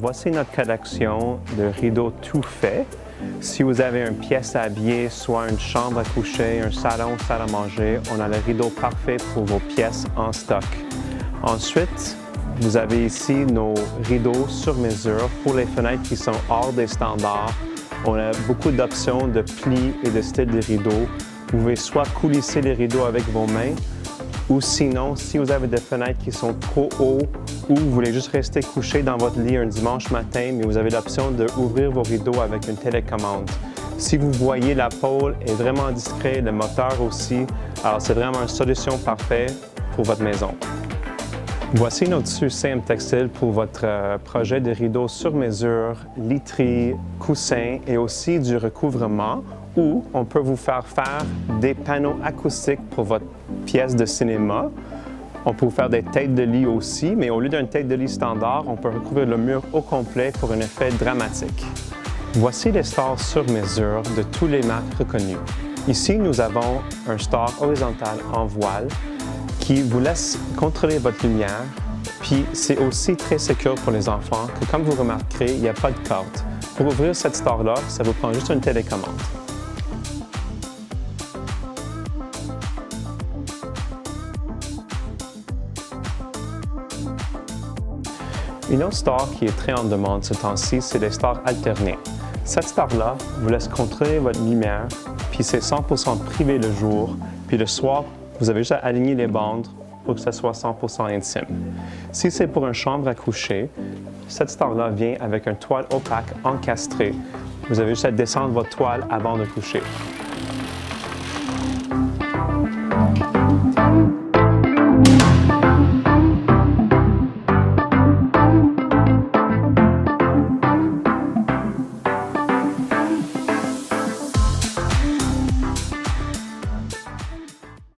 voici notre collection de rideaux tout faits. Si vous avez une pièce à habiller, soit une chambre à coucher, un salon, salle à manger, on a le rideau parfait pour vos pièces en stock. Ensuite, vous avez ici nos rideaux sur mesure pour les fenêtres qui sont hors des standards. On a beaucoup d'options de plis et de styles de rideaux. Vous pouvez soit coulisser les rideaux avec vos mains, ou sinon, si vous avez des fenêtres qui sont trop hauts ou vous voulez juste rester couché dans votre lit un dimanche matin, mais vous avez l'option d'ouvrir vos rideaux avec une télécommande. Si vous voyez, la pôle est vraiment discrète, le moteur aussi, alors c'est vraiment une solution parfaite pour votre maison. Voici notre tissu CM Textile pour votre projet de rideaux sur mesure, literie, coussins et aussi du recouvrement, ou on peut vous faire des panneaux acoustiques pour votre pièce de cinéma. On peut vous faire des têtes de lit aussi, mais au lieu d'une tête de lit standard, on peut recouvrir le mur au complet pour un effet dramatique. Voici les stores sur mesure de tous les marques reconnues. Ici, nous avons un store horizontal en voile qui vous laisse contrôler votre lumière, puis c'est aussi très sécure pour les enfants que, comme vous remarquerez, il n'y a pas de corde. Pour ouvrir cette store-là, ça vous prend juste une télécommande. Une autre store qui est très en demande ce temps-ci, c'est les stores alternés. Cette store-là vous laisse contrôler votre lumière, puis c'est 100% privé le jour, puis le soir, vous avez juste à aligner les bandes pour que ça soit 100% intime. Si c'est pour une chambre à coucher, cette store-là vient avec une toile opaque encastrée. Vous avez juste à descendre votre toile avant de coucher.